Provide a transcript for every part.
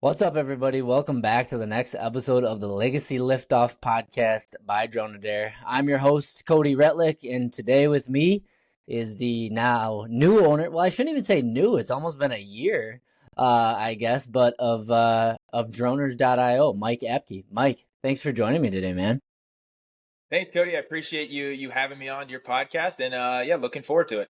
What's up, everybody? Welcome back to the next episode of the Legacy Liftoff podcast by DroneAdair. I'm your host, Cody Retlick, and today with me is the now new owner. Well, I shouldn't even say new. It's almost been a year, I guess, but of Droners.io, Mike Apke. Mike, thanks for joining me today, man. Thanks, Cody. I appreciate you having me on your podcast, and looking forward to it.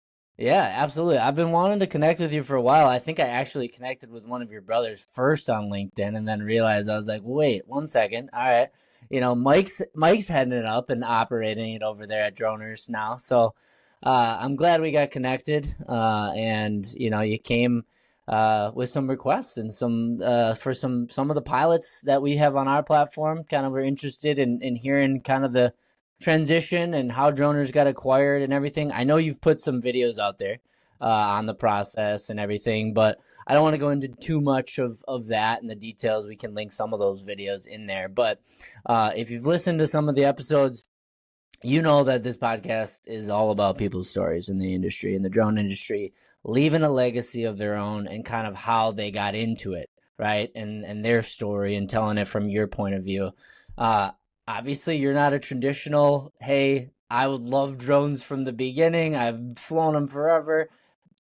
Yeah, absolutely. I've been wanting to connect with you for a while. I think I actually connected with one of your brothers first on LinkedIn and then realized I was like, wait, 1 second. All right. Mike's heading it up and operating it over there at Droners now. So I'm glad we got connected. And you came with some requests and some for some of the pilots that we have on our platform. Kind of we're interested in hearing kind of the transition and how Droners got acquired and everything. I know you've put some videos out there on the process and everything, but I don't want to go into too much of that and the details. We can link some of those videos in there. But if you've listened to some of the episodes, you know that this podcast is all about people's stories in the industry, in the drone industry, leaving a legacy of their own and kind of how they got into it, right? And their story and telling it from your point of view. Obviously, you're not a traditional, hey, I would love drones from the beginning. I've flown them forever.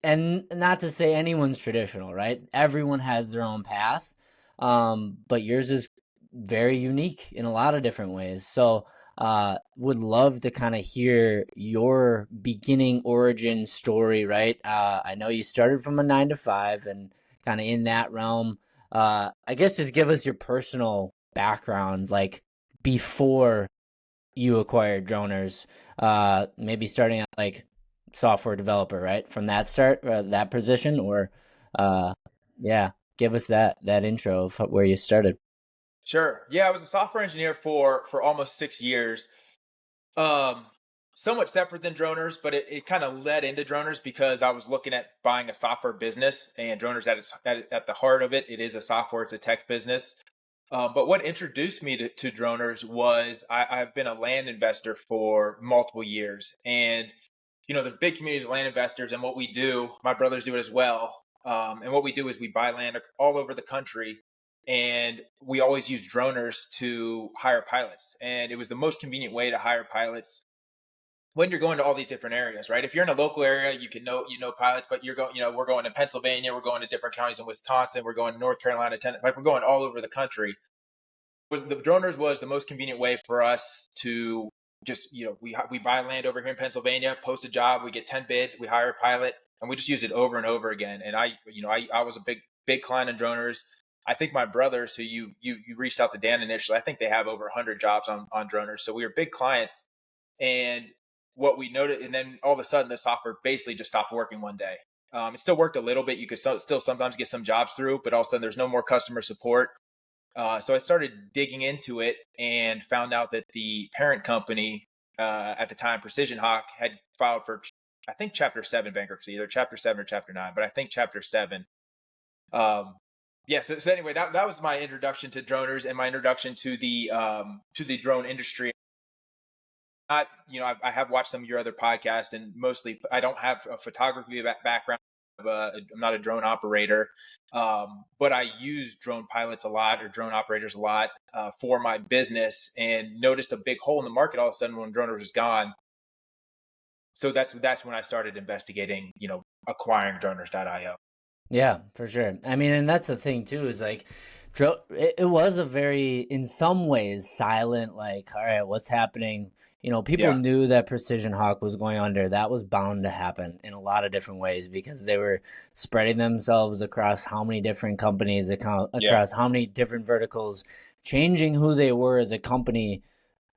And not to say anyone's traditional, right? Everyone has their own path. But yours is very unique in a lot of different ways. So would love to kind of hear your beginning origin story, right? I know you started from a 9 to 5 and kind of in that realm. I guess just give us your personal background, like before you acquired Droners, maybe starting out like software developer, right? From that start, that position, or give us that intro of where you started. Sure. Yeah, I was a software engineer for almost 6 years. Somewhat separate than Droners, but it kind of led into Droners because I was looking at buying a software business, and Droners at the heart of it, it is a software, it's a tech business. But what introduced me to Droners was I've been a land investor for multiple years. And, there's big communities of land investors. And what we do, my brothers do it as well. And what we do is we buy land all over the country. And we always use Droners to hire pilots. And it was the most convenient way to hire pilots when you're going to all these different areas, right? If you're in a local area, you know pilots, but we're going to Pennsylvania, we're going to different counties in Wisconsin, we're going to North Carolina, we're going all over the country. The Droners was the most convenient way for us to just, we buy land over here in Pennsylvania, post a job, we get 10 bids, we hire a pilot, and we just use it over and over again. And I was a big client of Droners. I think my brothers, who you reached out to Dan initially, I think they have over 100 jobs on Droners. So we were big clients. And what we noted, and then all of a sudden the software basically just stopped working one day. It still worked a little bit. You could still sometimes get some jobs through, but all of a sudden there's no more customer support. So I started digging into it and found out that the parent company at the time, Precision Hawk, had filed for, I think, Chapter 7 bankruptcy, either Chapter 7 or Chapter 9, but I think Chapter 7. So anyway, that was my introduction to Droners and my introduction to the drone industry. I have watched some of your other podcasts, and mostly I don't have a photography background. I'm not a drone operator, but I use drone pilots a lot, or drone operators a lot, for my business, and noticed a big hole in the market all of a sudden when Droners was gone. So that's when I started investigating, acquiring Droners.io. Yeah, for sure. I mean, and that's the thing too, is like, it was a very, in some ways, silent, like, all right, what's happening? People knew that Precision Hawk was going under. That was bound to happen in a lot of different ways because they were spreading themselves across how many different companies, across how many different verticals, changing who they were as a company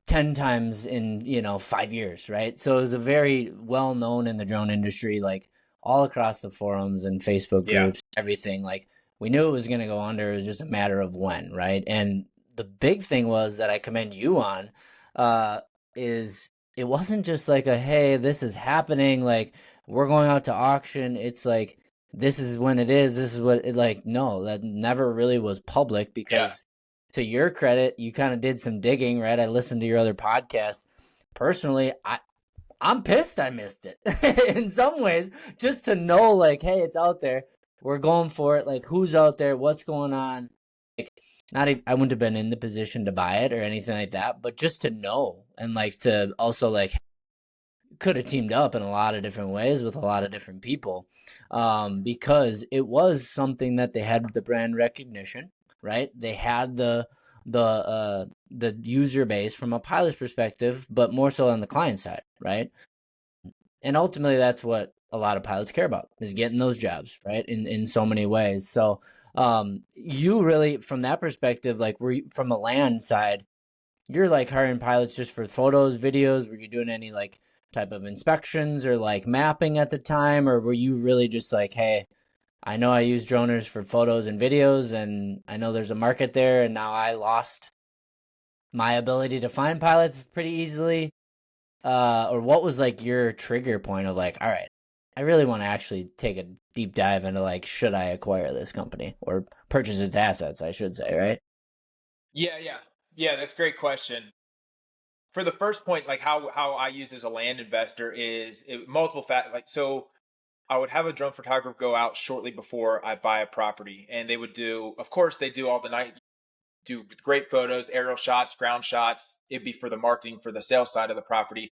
10 times in 5 years, right? So it was a very well known in the drone industry, like all across the forums and Facebook groups, everything. Like, we knew it was going to go under. It was just a matter of when, right? And the big thing was that I commend you on is it wasn't just like a, hey, this is happening, like we're going out to auction. It's like, this is when it is. This is what it, like, no, that never really was public because to your credit, you kind of did some digging, right? I listened to your other podcast. Personally, I'm pissed I missed it in some ways, just to know, like, hey, it's out there. We're going for it. Like, who's out there? What's going on? not even, I wouldn't have been in the position to buy it or anything like that, but just to know and like to also like could have teamed up in a lot of different ways with a lot of different people, because it was something that they had the brand recognition, right? They had the user base from a pilot's perspective, but more so on the client side, right? And ultimately, that's what a lot of pilots care about is getting those jobs, right? In so many ways. So you really, from that perspective, like from a land side, you're like hiring pilots just for photos, videos. Were you doing any like type of inspections or like mapping at the time, or were you really just like, hey, I know I use droners for photos and videos, and I know there's a market there, and now I lost my ability to find pilots pretty easily? Or what was like your trigger point of like, all right, I really want to actually take a deep dive into like, should I acquire this company or purchase its assets, I should say, right? Yeah. That's a great question. For the first point, like how I use as a land investor is multiple like so. I would have a drone photographer go out shortly before I buy a property, and they would do, of course, they do all the night, do great photos, aerial shots, ground shots. It'd be for the marketing for the sales side of the property,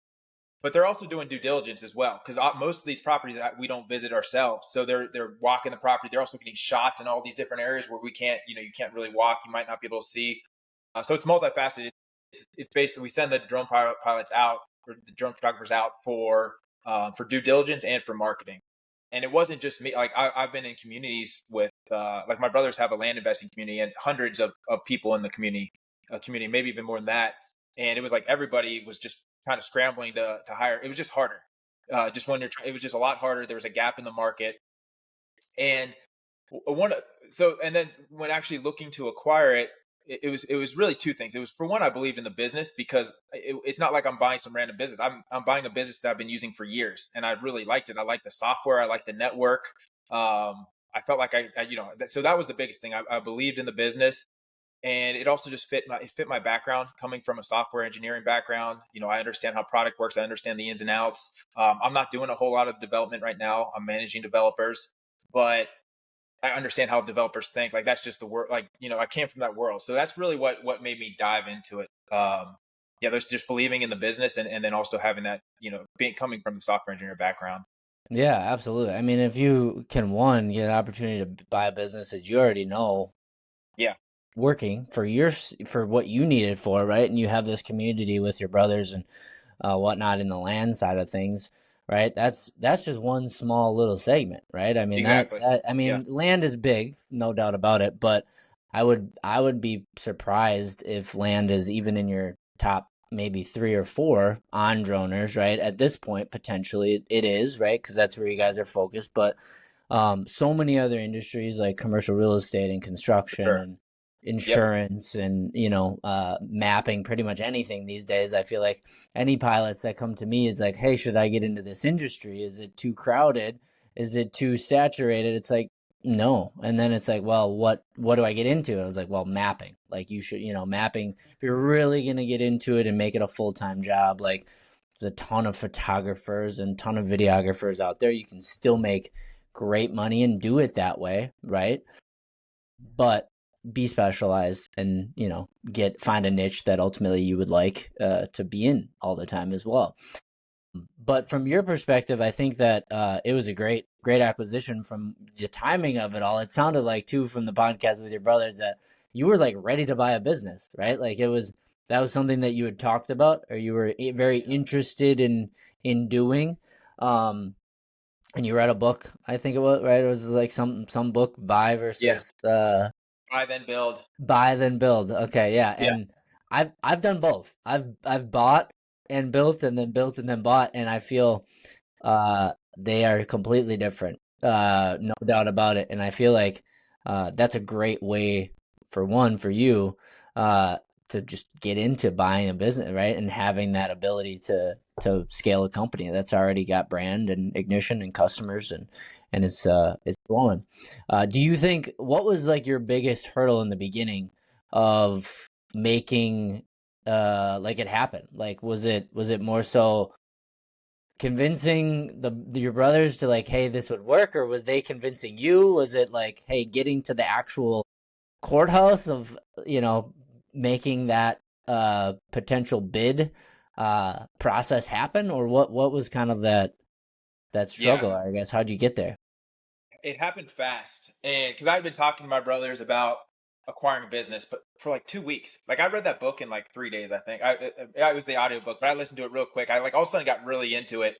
but they're also doing due diligence as well because most of these properties we don't visit ourselves, so they're walking the property. They're also getting shots in all these different areas where we can't, you can't really walk. You might not be able to see. So it's multifaceted. It's basically we send the drone pilots out or the drone photographers out for due diligence and for marketing. And it wasn't just me. Like I've been in communities with like my brothers have a land investing community and hundreds of people in the community, maybe even more than that. And it was like everybody was just kind of scrambling to hire. It was just harder. Just when it was just a lot harder. There was a gap in the market, and one so and then when actually looking to acquire it, it was really two things. It was, for one, I believed in the business because it's not like I'm buying some random business. I'm buying a business that I've been using for years, and I really liked it. I liked the software. I liked the network. I felt like so that was the biggest thing. I believed in the business, and it also just fit my background, coming from a software engineering background. I understand how product works. I understand the ins and outs. I'm not doing a whole lot of development right now. I'm managing developers, but I understand how developers think. Like that's just the work. Like I came from that world, so that's really what made me dive into it. Yeah, there's just believing in the business, and then also having that, being coming from the software engineer background. Yeah, absolutely. I mean, if you can one get an opportunity to buy a business that you already know Yeah, working for for what you need it for, right? And you have this community with your brothers and whatnot in the land side of things, right? That's just one small little segment, right? I mean exactly. I Yeah, mean land is big, no doubt about it, but I would be surprised if land is even in your top maybe three or four on droners, right? At this point, potentially it is, right? Because that's where you guys are focused, but so many other industries like commercial real estate and for construction sure. and Yep. insurance and mapping, pretty much anything these days. I feel like any pilots that come to me is like, hey, should I get into this industry? Is it too crowded? Is it too saturated? It's like, no. And then it's like, well, what do I get into? I was like, well, mapping. Like you should, mapping, if you're really going to get into it and make it a full-time job, like there's a ton of photographers and ton of videographers out there. You can still make great money and do it that way, right? But be specialized and get find a niche that ultimately you would like to be in all the time as well. But from your perspective, I think that it was a great acquisition. From the timing of it all, it sounded like too from the podcast with your brothers that you were like ready to buy a business, right? Like that was something that you had talked about or you were very interested in doing. um and you read a book, I think it was, right? It was like some book, buy Yeah. versus Buy then build. buy then build. Okay, yeah. Yeah. And I've done both. I've bought and built and then bought, and I feel they are completely different. No doubt about it. And I feel like that's a great way for one for you uh to just get into buying a business, right? And having that ability to scale a company that's already got brand and ignition and customers and it's flowing. Do you think what was like your biggest hurdle in the beginning of making like it happen? Like was it more so convincing your brothers to like, hey, this would work, or was they convincing you? Was it like, hey, getting to the actual courthouse of, making that potential bid process happen, or what was kind of that Yeah, struggle, I guess? How'd you get there? it happened fast. And because I'd been talking to my brothers about acquiring a business, but for like 2 weeks. Like I read that book in like 3 days, I think. It was the audiobook, but I listened to it real quick. I like all of a sudden got really into it.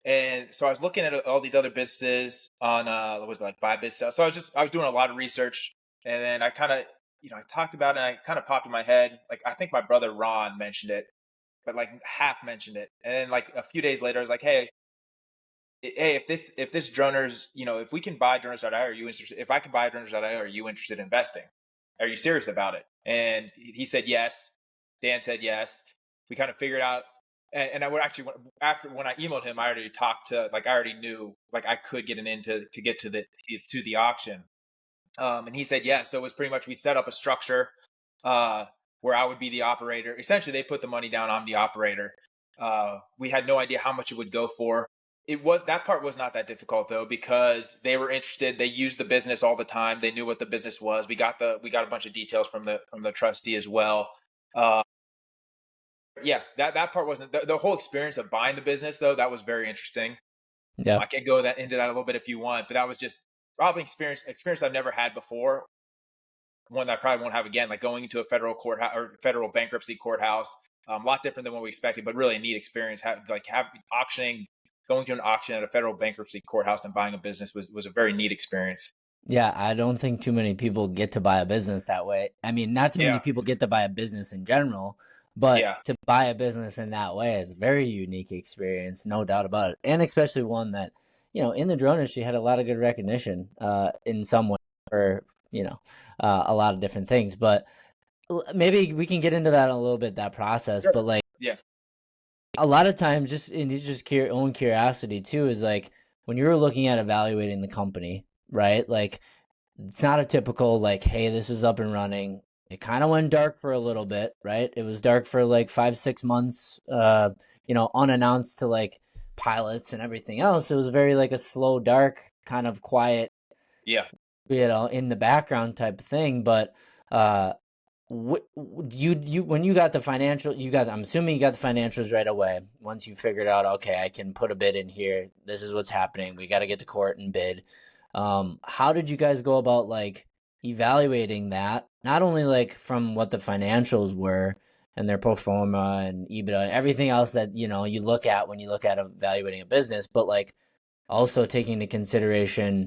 And so I was looking at all these other businesses on what was it, like buy business. So I was doing a lot of research, and then I kind of I talked about it, and I kind of popped in my head. Like I think my brother Ron mentioned it, but like half mentioned it. And then like a few days later, I was like, hey, if this droners, if we can buy droners.io, are you interested? If I can buy droners.io, are you interested in investing? Are you serious about it? And he said yes. Dan said yes. We kind of figured out, and I would actually, after when I emailed him, I already talked to, like I already knew like I could get an in to get to the auction. And he said yes. So it was pretty much we set up a structure uh, where I would be the operator. Essentially, they put the money down. I'm the operator. We had no idea how much it would go for. That part was not that difficult though, because they were interested. They used the business all the time. They knew what the business was. We got a bunch of details from the trustee as well. Uh, yeah, that part wasn't the whole experience of buying the business though. That was very interesting. Yeah. I can go into that a little bit if you want, but that was just probably experience I've never had before. One that I probably won't have again, like going into a federal courthouse or federal bankruptcy courthouse. A lot different than what we expected, but really a neat experience. Auctioning, going to an auction at a federal bankruptcy courthouse and buying a business was a very neat experience. Yeah, I don't think too many people get to buy a business that way. I mean, not too many Yeah, people get to buy a business in general, but yeah, to buy a business in that way is a very unique experience, no doubt about it. And especially one that, in the drone industry had a lot of good recognition in some way for, a lot of different things. But maybe we can get into that a little bit, that process. sure. But like Yeah, a lot of times, just in just own curiosity too, is like when you're looking at evaluating the company, right? Like it's not a typical like, hey, this is up and running. It kind of went dark for a little bit, right? It was dark for like 5 6 months, unannounced to like pilots and everything else. It was very like a slow, dark, kind of quiet, yeah. in the background type of thing. But uh, you when you got the financial, I'm assuming you got the financials right away. Once you figured out, okay, I can put a bid in here. This is what's happening. We got to get to court and bid. How did you guys go about like evaluating that? Not only like from what the financials were and their pro forma and EBITDA and everything else that you look at when you look at evaluating a business, but like also taking into consideration,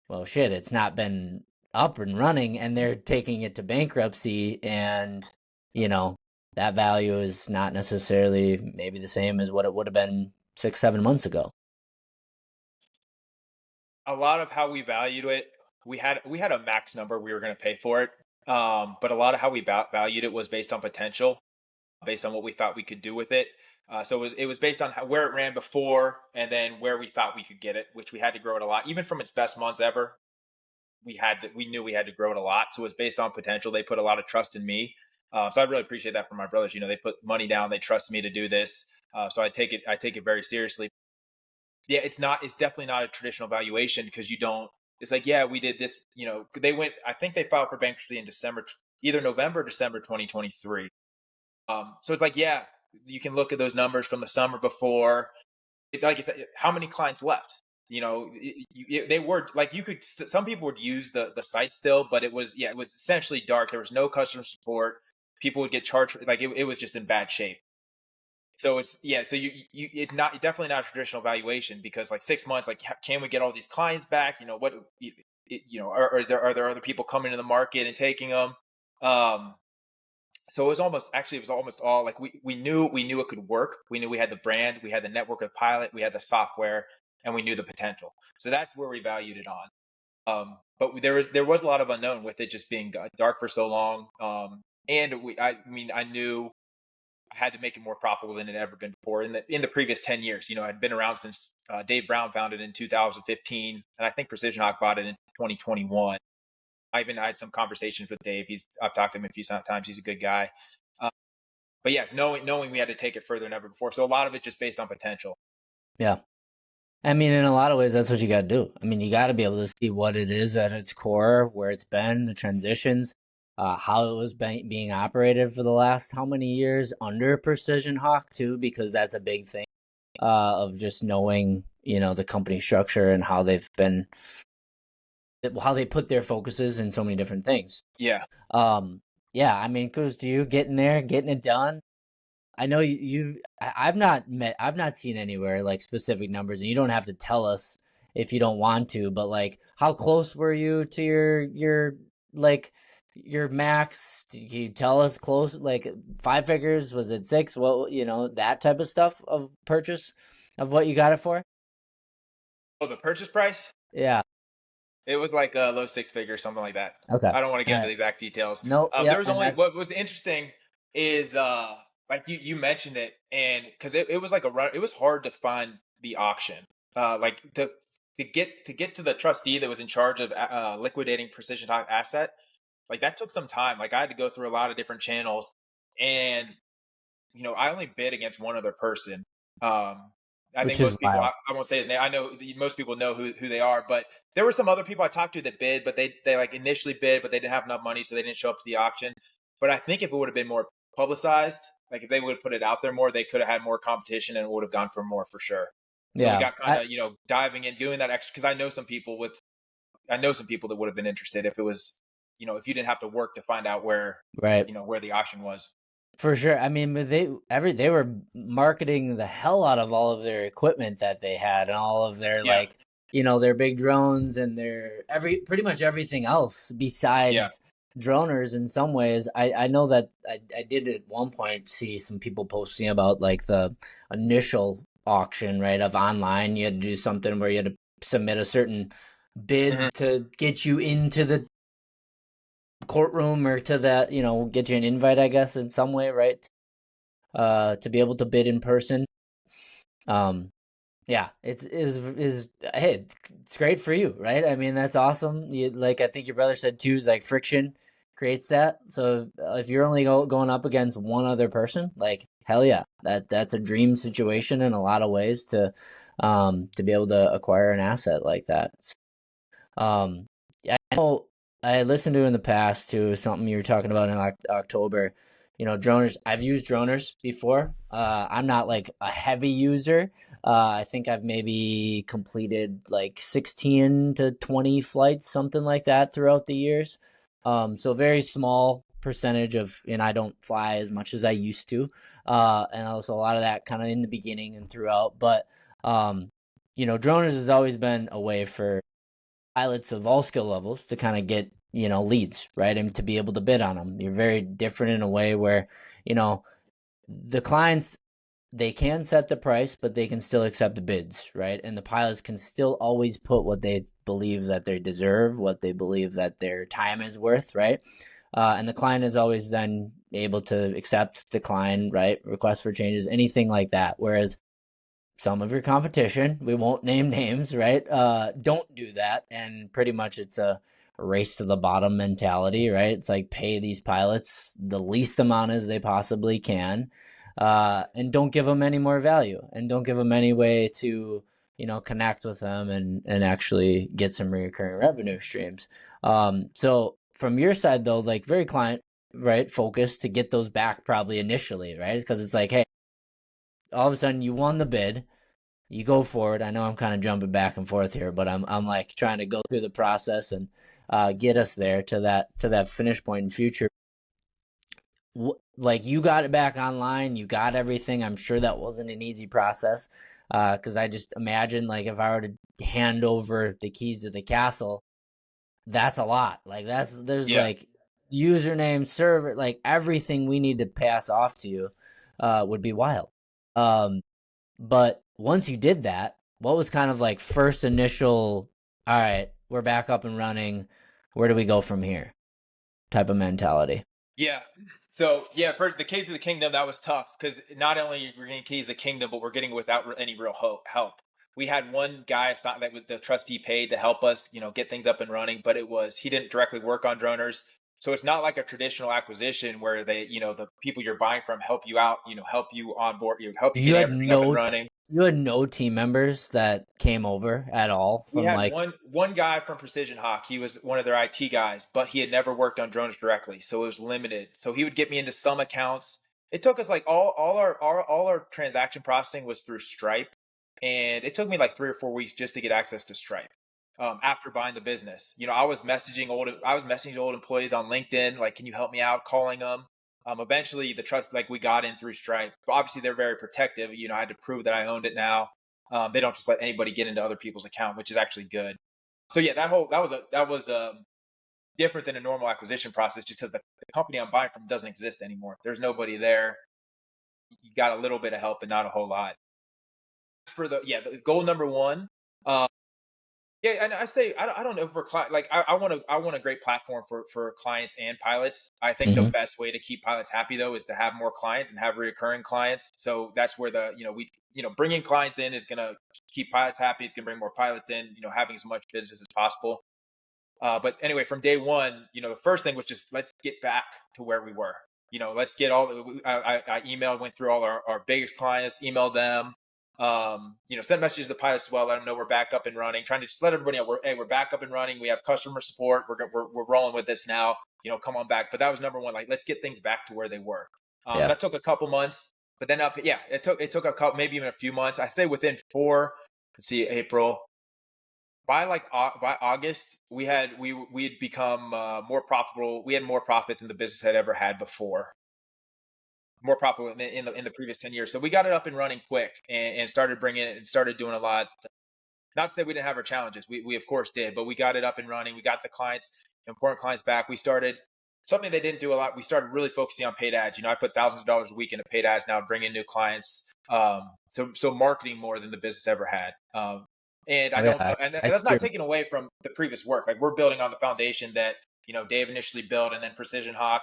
well, shit, it's not been up and running, and they're taking it to bankruptcy, and you know that value is not necessarily maybe the same as what it would have been 6 7 months ago. A lot of how we valued it, we had a max number we were going to pay for it. But a lot of how we valued it was based on potential, based on what we thought we could do with it. So it was based on where it ran before, and then where we thought we could get it, which we had to grow it a lot. Even from its best months ever, we knew we had to grow it a lot. So it was based on potential. They put a lot of trust in me. So I really appreciate that from my brothers. They put money down. They trust me to do this. So I take it very seriously. Yeah, it's definitely not a traditional valuation, because you don't. It's like, yeah, we did this. They went. I think they filed for bankruptcy in December, either November or December 2023. So it's like, yeah, you can look at those numbers from the summer before. Like I said, how many clients left? They were like, you could. Some people would use the site still, but it was essentially dark. There was no customer support. People would get charged. Like it was just in bad shape. So it's, yeah. So it's not, definitely not a traditional valuation, because like 6 months, like can we get all these clients back? Are there other people coming to the market and taking them? Um, so it was almost all like we knew it could work. We knew we had the brand, we had the network of pilot, we had the software, and we knew the potential. So that's where we valued it on. But there was a lot of unknown with it just being dark for so long. And I mean, I knew I had to make it more profitable than it had ever been before in the previous 10 years. I'd been around since Dave Brown founded in 2015, and I think Precision Hawk bought it in 2021. I even had some conversations with Dave. I've talked to him a few times. He's a good guy. Uh, but yeah, knowing we had to take it further than ever before. So a lot of it just based on potential. Yeah. I mean, in a lot of ways, that's what you got to do. I mean, you got to be able to see what it is at its core, where it's been, the transitions, how it was being operated for the last how many years under Precision Hawk too, because that's a big thing of just knowing, the company structure and how they put their focuses in so many different things. Yeah. Um, yeah, I mean, kudos to you getting there, getting it done. I know I've not seen anywhere like specific numbers, and you don't have to tell us if you don't want to, but like, how close were you to like your max? Can you tell us close, like five figures? Was it six? What, that type of stuff of purchase of what you got it for? Oh, the purchase price? Yeah. It was like a low six figures, something like that. Okay. I don't want to All get into right. the exact details. No. There Yep. was And only that's what was interesting is like you mentioned it, and because it was like a run, it was hard to find the auction. Like to get to the trustee that was in charge of liquidating Precision Talk asset. Like that took some time. Like I had to go through a lot of different channels, and I only bid against one other person. Um, I think which is most people, wild. I won't say his name. I know most people know who they are, but there were some other people I talked to that bid, but they like initially bid, but they didn't have enough money, so they didn't show up to the auction. But I think if it would have been more publicized, like if they would have put it out there more, they could have had more competition and it would have gone for more for sure. So we Yeah. got kind of, diving in, doing that extra because I know some people that would have been interested if it was, if you didn't have to work to find out Right. where the auction was. For sure. I mean, but they were marketing the hell out of all of their equipment that they had and all of their Yeah. like, their big drones and their pretty much everything else Yeah. besides droners in some ways. I know that I did at one point see some people posting about like the initial auction, right, of online. You had to do something where you had to submit a certain Hmm. bid to get you into the courtroom or to that, get you an invite, I guess, in some way, right? To be able to bid in person. Um, yeah, hey, it's great for you, right? I mean, that's awesome. Like I think your brother said too, is like friction creates that. So if you're only going up against one other person, like hell yeah, that's a dream situation in a lot of ways to be able to acquire an asset like that. Yeah, I know I listened to in the past to something you were talking about in October. Droners. I've used droners before. I'm not like a heavy user. I think I've maybe completed like 16 to 20 flights, something like that, throughout the years. So very small percentage and I don't fly as much as I used to. And also a lot of that kind of in the beginning and throughout. But droners has always been a way for pilots of all skill levels to kind of get leads, right, and to be able to bid on them. You're very different in a way where you know the clients, they can set the price, but they can still accept the bids, right? And the pilots can still always put what they believe that they deserve, what they believe that their time is worth, right? And the client is always then able to accept, decline, right, request for changes, anything like that. Whereas some of your competition, we won't name names, right? Don't do that, and pretty much it's a race to the bottom mentality, right? It's like pay these pilots the least amount as they possibly can, and don't give them any more value, and don't give them any way to connect with them and actually get some recurring revenue streams. So from your side though, like very client right focused to get those back probably initially, right? Because it's like, hey, all of a sudden you won the bid, you go for it. I know I'm kind of jumping back and forth here, but I'm like trying to go through the process and get us there to that finish point in future. Like you got it back online, you got everything. I'm sure that wasn't an easy process because I just imagine like if I were to hand over the keys to the castle, that's a lot. Like there's Yeah. like username, server, like everything we need to pass off to you would be wild. Um, but once you did that, what was kind of like first initial, all right, we're back up and running. Where do we go from here? Type of mentality. Yeah. So yeah, for the keys of the kingdom, that was tough because not only we're getting keys of the kingdom, but we're getting without any real help. We had one guy that was the trustee paid to help us, get things up and running, but he didn't directly work on droners. So it's not like a traditional acquisition where they, the people you're buying from help you out, help you onboard, help you You get had everything up and no running. you had no team members that came over at all We from had like. one guy from Precision Hawk. He was one of their IT guys, but he had never worked on drones directly, so it was limited. So he would get me into some accounts. It took us like all our transaction processing was through Stripe, and it took me like 3 or 4 weeks just to get access to Stripe. After buying the business, I was messaging old employees on LinkedIn, like, can you help me out? Calling them. Eventually, the trust, like, we got in through Stripe. But obviously, they're very protective. I had to prove that I owned it now. They don't just let anybody get into other people's account, which is actually good. So yeah, that was different than a normal acquisition process, just because the company I'm buying from doesn't exist anymore. There's nobody there. You got a little bit of help, but not a whole lot. For the goal number one, uh, yeah, and I say I don't know for client, like I want a great platform for clients and pilots. I think the Mhm. best way to keep pilots happy though is to have more clients and have recurring clients. So that's where bringing clients in is gonna keep pilots happy. It's gonna bring more pilots in. Having as much business as possible. But anyway, from day one, the first thing was just let's get back to where we were. Let's get all. I emailed, went through all our biggest clients, emailed them. Sent messages to the pilots as well, let them know we're back up and running. Trying to just let everybody know we're back up and running. We have customer support. We're rolling with this now. Come on back. But that was number one. Like, let's get things back to where they were. Yeah. That took a couple months, but then it took a couple, maybe even a few months. I say within four. Let's see, April, by August, we had become more profitable. We had more profit than the business had ever had before. More profitable in the previous 10 years. So we got it up and running quick and started bringing it and started doing a lot. Not to say we didn't have our challenges. We of course did, but we got it up and running. We got the clients, important clients back. We started something they didn't do a lot. We started really focusing on paid ads. I put thousands of dollars a week into paid ads now, bringing new clients. So marketing more than the business ever had. And I Oh yeah, don't know, and I see that's not your. taking away from the previous work. Like, we're building on the foundation that Dave initially built, and then Precision Hawk.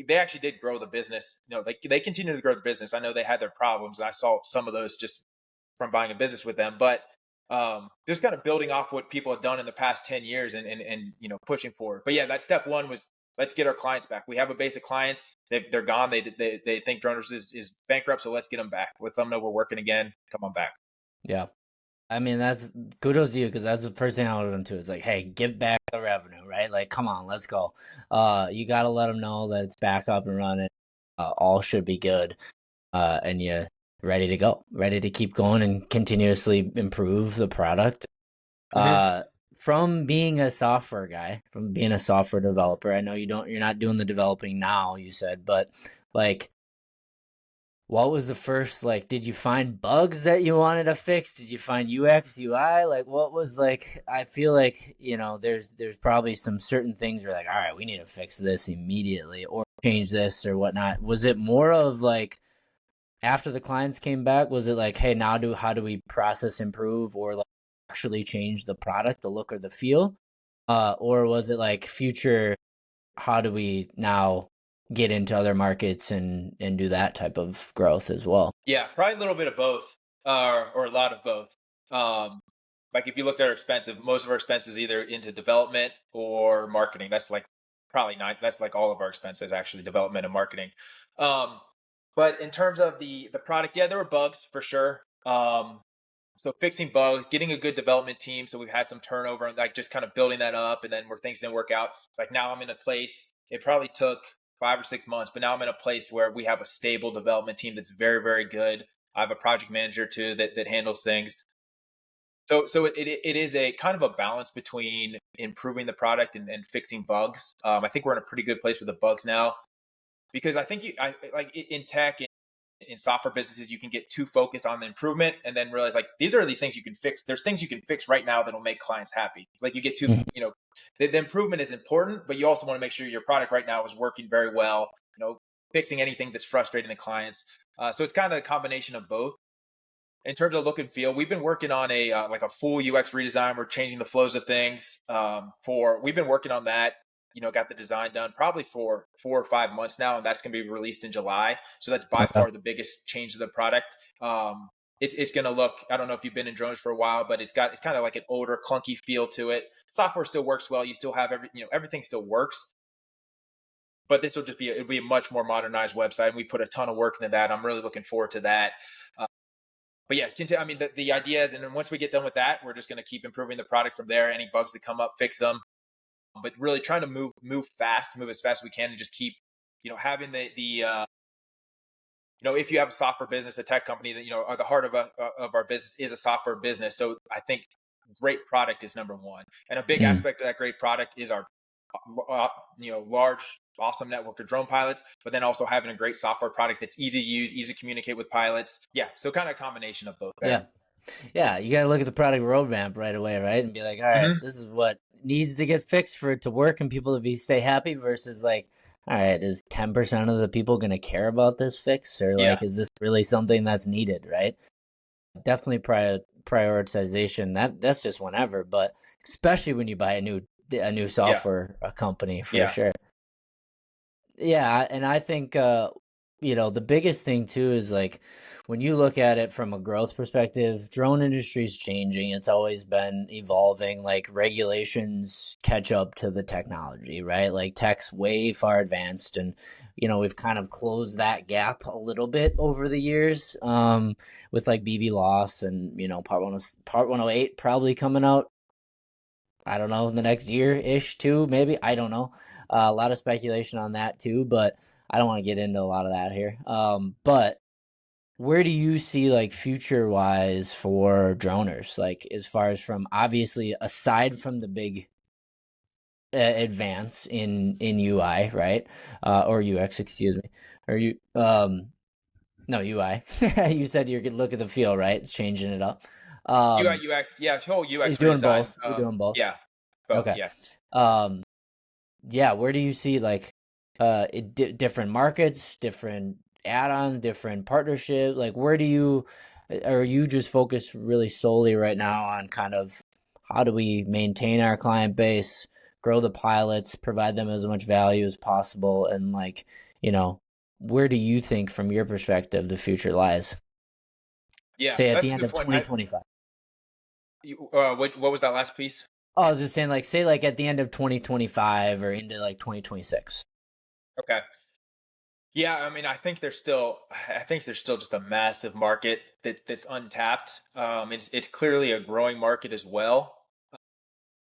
They actually did grow the business. They continue to grow the business. I know they had their problems, and I saw some of those just from buying a business with them. But just kind of building off what people have done in the past 10 years and pushing forward. But yeah, that step one was let's get our clients back. We have a base of clients. They're gone. They think Droners is bankrupt, so let's get them back. Let them know we're working again. Come on back. Yeah. I mean, that's kudos to you because that's the first thing I would have done too. It's like, hey, get back the revenue, right? Like, come on, let's go. You got to let them know that it's back up and running. All should be good. And you ready to go, ready to keep going and continuously improve the product. Mm-hmm. Uh, from being a software guy, from being a software developer, I know you're not doing the developing now, you said, but like, what was the first, like, did you find bugs that you wanted to fix? Did you find UX, UI? Like, what was, like, I feel like, there's probably some certain things where like, all right, we need to fix this immediately or change this or whatnot. Was it more of like after the clients came back, was it like, hey, how do we process improve or like actually change the product, the look or the feel? Or was it like future, how do we now get into other markets and do that type of growth as well? Yeah, probably a little bit of both, or a lot of both. Um, like, if you look at our expenses, most of our expenses either into development or marketing. That's like probably not. That's like all of our expenses actually, development and marketing. Um, but in terms of the product, yeah, there were bugs for sure. So fixing bugs, getting a good development team. So we've had some turnover and like just kind of building that up. And then where things didn't work out, like now I'm in a place, it probably took 5 or 6 months, but now I'm in a place where we have a stable development team that's very, very good. I have a project manager too that handles things. So it is a kind of a balance between improving the product and fixing bugs. I think we're in a pretty good place with the bugs now because I think like in tech, in software businesses, you can get too focused on the improvement and then realize like these are the things you can fix. There's things you can fix right now that'll make clients happy. Like, you get too, Mhm. the improvement is important, but you also want to make sure your product right now is working very well. Fixing anything that's frustrating the clients. So it's kind of a combination of both. In terms of look and feel, we've been working on a like a full UX redesign. We're changing the flows of things. We've been working on that. Got the design done probably for 4 or 5 months now, and that's going to be released in July. So that's by Okay. far the biggest change to the product. It's going to look. I don't know if you've been in drones for a while, but it's kind of like an older, clunky feel to it. Software still works well. You still have everything still works, but this will just be it'll be a much more modernized website, and we put a ton of work into that. I'm really looking forward to that. Uh, but yeah, I mean, the idea is, and then once we get done with that, we're just going to keep improving the product from there. Any bugs that come up, fix them. But really trying to move fast, move as fast as we can, and just keep, having if you have a software business, a tech company, that at the heart of our business is a software business. So I think great product is number one, and a big Mm. aspect of that great product is our large, awesome network of drone pilots, but then also having a great software product that's easy to use, easy to communicate with pilots. Yeah, so kind of a combination of both there. Yeah. Yeah, you got to look at the product roadmap right away, right? And be like, all right, Hmm. this is what needs to get fixed for it to work and people to stay happy versus like, all right, is 10% of the people going to care about this fix or Yeah, like, is this really something that's needed, right? Definitely prioritization. That's just whenever, but especially when you buy a new yeah, software company for yeah, sure. Yeah, and I think the biggest thing too is like when you look at it from a growth perspective, drone industry is changing. It's always been evolving. Like regulations catch up to the technology, right? Like tech's way far advanced, and we've kind of closed that gap a little bit over the years, with like BV loss and Part 108 probably coming out. I don't know, in the next year ish too, maybe. I don't know. A lot of speculation on that too, but I don't want to get into a lot of that here. But where do you see like future wise for droners? Like as far as from obviously aside from the big advance in UI, right? Or UX, excuse me. Or you no UI. You said you're gonna look at the feel, right? It's changing it up. UI Um, UX, yeah, whole he's UX doing redesign. both. We're doing both. Yeah, both. Okay. Yeah. Um, yeah, where do you see like different markets, different add-ons, different partnerships? Like where do you are you just focused really solely right now on kind of how do we maintain our client base, grow the pilots, provide them as much value as possible, and like, you know, where do you think from your perspective the future lies? Yeah, Say at that's the a end good of point. 2025. What was that last piece? Oh, I was just saying like say like at the end of 2025 or into like 2026. Okay. Yeah, I mean, I think there's still just a massive market that's untapped. It's clearly a growing market as well.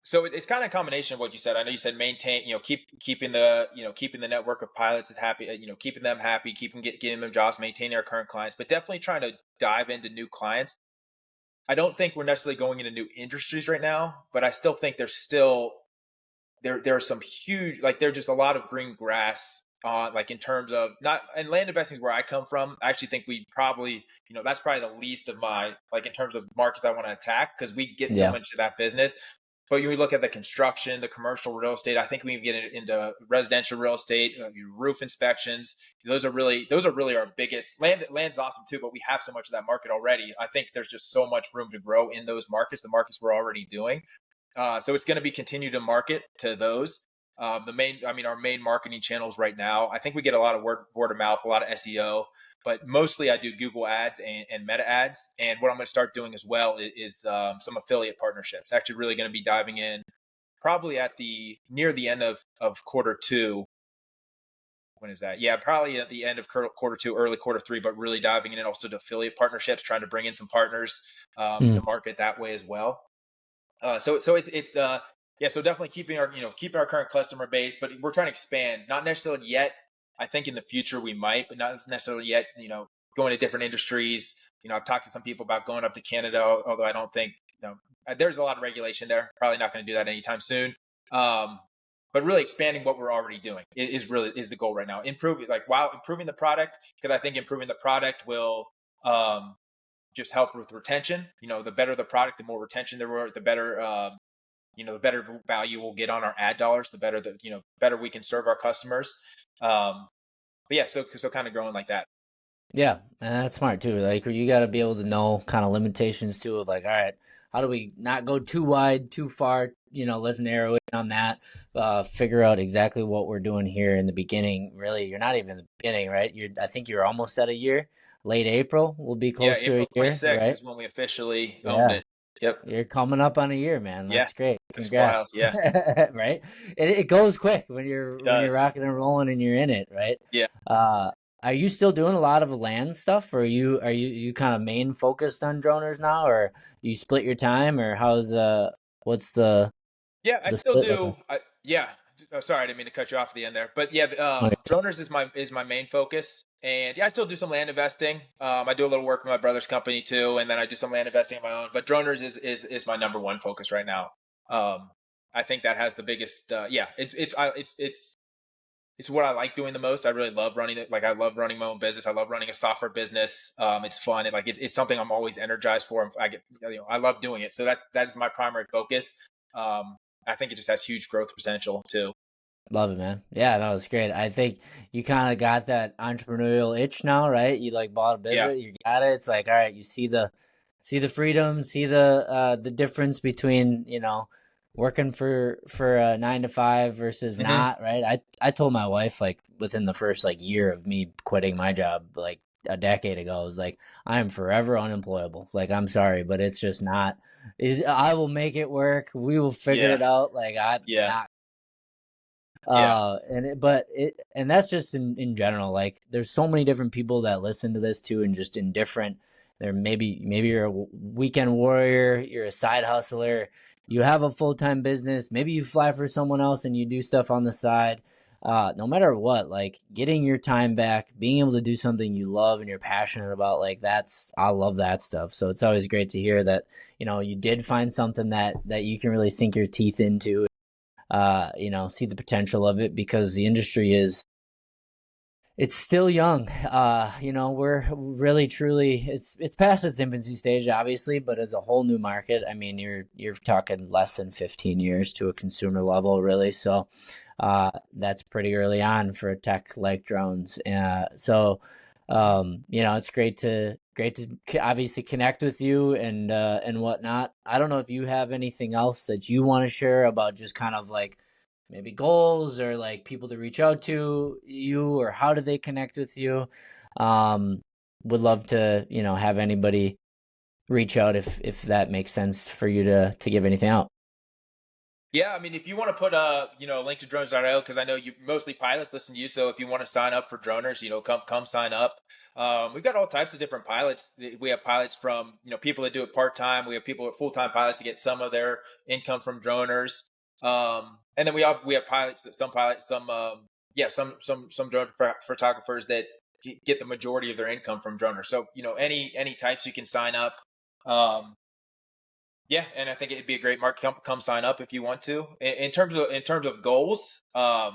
So it's kind of a combination of what you said. I know you said maintain, keeping the network of pilots is happy, keeping them happy, getting them jobs, maintaining our current clients, but definitely trying to dive into new clients. I don't think we're necessarily going into new industries right now, but I still think there are some huge, like there's just a lot of green grass on, like in terms of not, and land investing is where I come from. I actually think we probably, that's probably the least of my, like in terms of markets I want to attack, because we get so Yeah. much of that business. But when we look at the construction, the commercial real estate, I think we can get into residential real estate, roof inspections. Those are really our biggest. Land's awesome too, but we have so much of that market already. I think there's just so much room to grow in those markets, the markets we're already doing. So it's going to be continue to market to those. Our main marketing channels right now, I think we get a lot of word of mouth, a lot of SEO, but mostly I do Google ads and meta ads. And what I'm going to start doing as well is some affiliate partnerships. Actually, really going to be diving in probably near the end of quarter two. When is that? Yeah, probably at the end of quarter two, early quarter three, but really diving in also to affiliate partnerships, trying to bring in some partners Hmm. to market that way as well. So it's yeah, so definitely keeping our current customer base, but we're trying to expand. Not necessarily yet. I think in the future we might, but not necessarily yet. Going to different industries. I've talked to some people about going up to Canada, although I don't think there's a lot of regulation there. Probably not going to do that anytime soon. Um, but really expanding what we're already doing is the goal right now. Improving, like, while improving the product, because I think improving the product will um, just help with retention. The better the product, the more retention there were, the better the better value we'll get on our ad dollars, the better we can serve our customers. But yeah, so kind of growing like that. Yeah, and that's smart too. Like you got to be able to know kind of limitations too of like, all right, how do we not go too wide, too far? Let's narrow it on that. Figure out exactly what we're doing here in the beginning. Really, you're not even in the beginning, right? I think you're almost at a year. Late April will be Yeah, close to a April year, 26th right? is when we officially owned Yeah. it. Yep. You're coming up on a year, man. Yeah. That's great. It's Congrats. wild. Yeah. Right? It goes quick It when you're does. rocking and rolling and you're in it, right? Yeah. Uh, are you still doing a lot of land stuff, or are you kind of main focused on droners now, or you split your time, or what's Yeah, I the still split looking? do. Yeah. Oh, sorry, I didn't mean to cut you off at the end there. But yeah, Like, droners is my main focus, and yeah, I still do some land investing. I do a little work with my brother's company too, and then I do some land investing of my own. But droners is my number one focus right now. Um, I think that has the biggest. Yeah, it's what I like doing the most. I really love running it. Like I love running my own business. I love running a software business. It's fun. It's something I'm always energized for. I love doing it. So that's my primary focus. Um, I think it just has huge growth potential too. love it, man. Yeah, no, it's great. I think you kind of got that entrepreneurial itch now, right? You like bought a Yeah. business, you got it. It's like, all right, you see the freedom, see the difference between, working for a 9 to 5 versus Hmm. not, right? I told my wife like within the first like year of me quitting my job like a decade ago, I was like, I am forever unemployable. Like, I'm sorry, but it's just not. Is I will make it work. We will figure Yeah. it out. Like, I'm Yeah. not. Yeah. And that's just in general. Like, there's so many different people that listen to this too, and just in different. There maybe you're a weekend warrior, you're a side hustler, you have a full time business. Maybe you fly for someone else and you do stuff on the side. No matter what, like getting your time back, being able to do something you love and you're passionate about, like I love that stuff. So it's always great to hear that you did find something that you can really sink your teeth into, see the potential of it because the industry it's still young. We're really truly it's past its infancy stage, obviously, but it's a whole new market. I mean, you're talking less than 15 years to a consumer level, really. So that's pretty early on for a tech like drones. It's great to obviously connect with you and whatnot. I don't know if you have anything else that you want to share about just kind of like maybe goals or like people to reach out to you or how do they connect with you. um would love to have anybody reach out if that makes sense for you to give anything out. Yeah, I mean, if you want to put a link to drones.io, because I know you mostly pilots listen to you, so if you want to sign up for droners, come sign up. We've got all types of different pilots. We have pilots from people that do it part time. We have people with full time pilots to get some of their income from droners. And then we have pilots, some drone photographers that get the majority of their income from droners. So any types you can sign up. Um, yeah, and I think it'd be a great mark. Come sign up if you want to. In terms of goals, I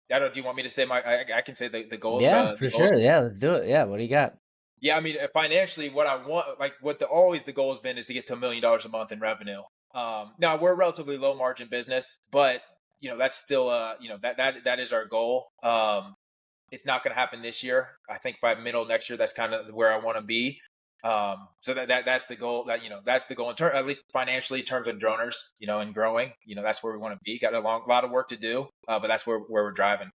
don't. Do you want me to say I can say the goal Yeah, the for goals. sure. Yeah, let's do it. Yeah, what do you got? Yeah, I mean financially, what I want, like what always the goal has been, is to get to $1 million a month in revenue. Now we're a relatively low margin business, but that's still that is our goal. It's not going to happen this year. I think by middle of next year, that's kind of where I want to be. So that's the goal. That's the goal at least financially, in terms of droners, and growing. That's where we want to be. Got a lot of work to do, but that's where we're driving.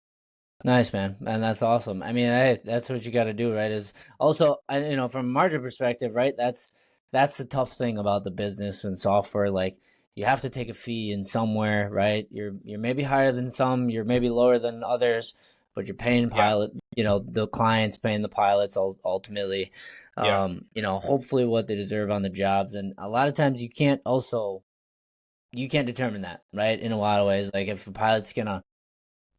Nice, man, and that's awesome. I mean, hey, that's what you got to do, right? Is also, from a margin perspective, right? That's the tough thing about the business and software. Like, you have to take a fee in somewhere, right? You're maybe higher than some, you're maybe lower than others, but you're paying Yeah, pilot. The clients paying the pilots ultimately. yeah, Hopefully what they deserve on the jobs, and a lot of times you can't determine that, right? In a lot of ways, like if a pilot's gonna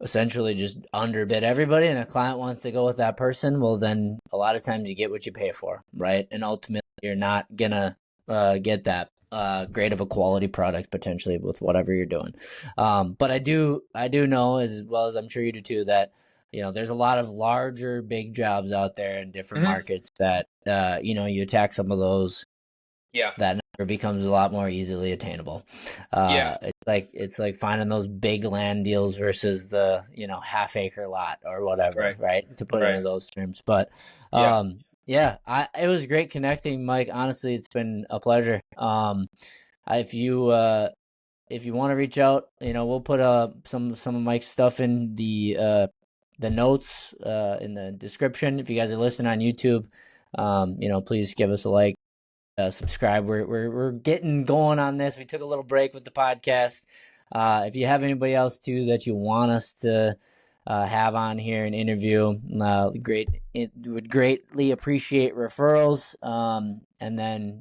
essentially just underbid everybody and a client wants to go with that person, well, then a lot of times you get what you pay for, right? And ultimately you're not gonna get that great of a quality product potentially with whatever you're doing. But I do know, as well as I'm sure you do too, that there's a lot of larger big jobs out there in different hmm markets that you attack some of those, yeah, that number becomes a lot more easily attainable. yeah, It's like finding those big land deals versus the half acre lot or whatever, right, right? To put right, into those terms, but yeah, yeah, it was great connecting, Mike. Honestly, it's been a pleasure. If you want to reach out, we'll put some of Mike's stuff in the notes in the description. If you guys are listening on YouTube, please give us a like subscribe. We're getting going on this. We took a little break with the podcast. If you have anybody else too that you want us to have on here and interview, would greatly appreciate referrals. And then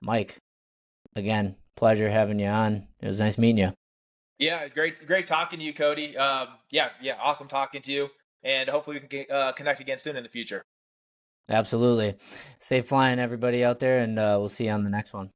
Mike, again, pleasure having you on. It was nice meeting you. Yeah, great talking to you, Cody. Yeah, awesome talking to you, and hopefully we can connect again soon in the future. Absolutely. Safe flying, everybody out there, and we'll see you on the next one.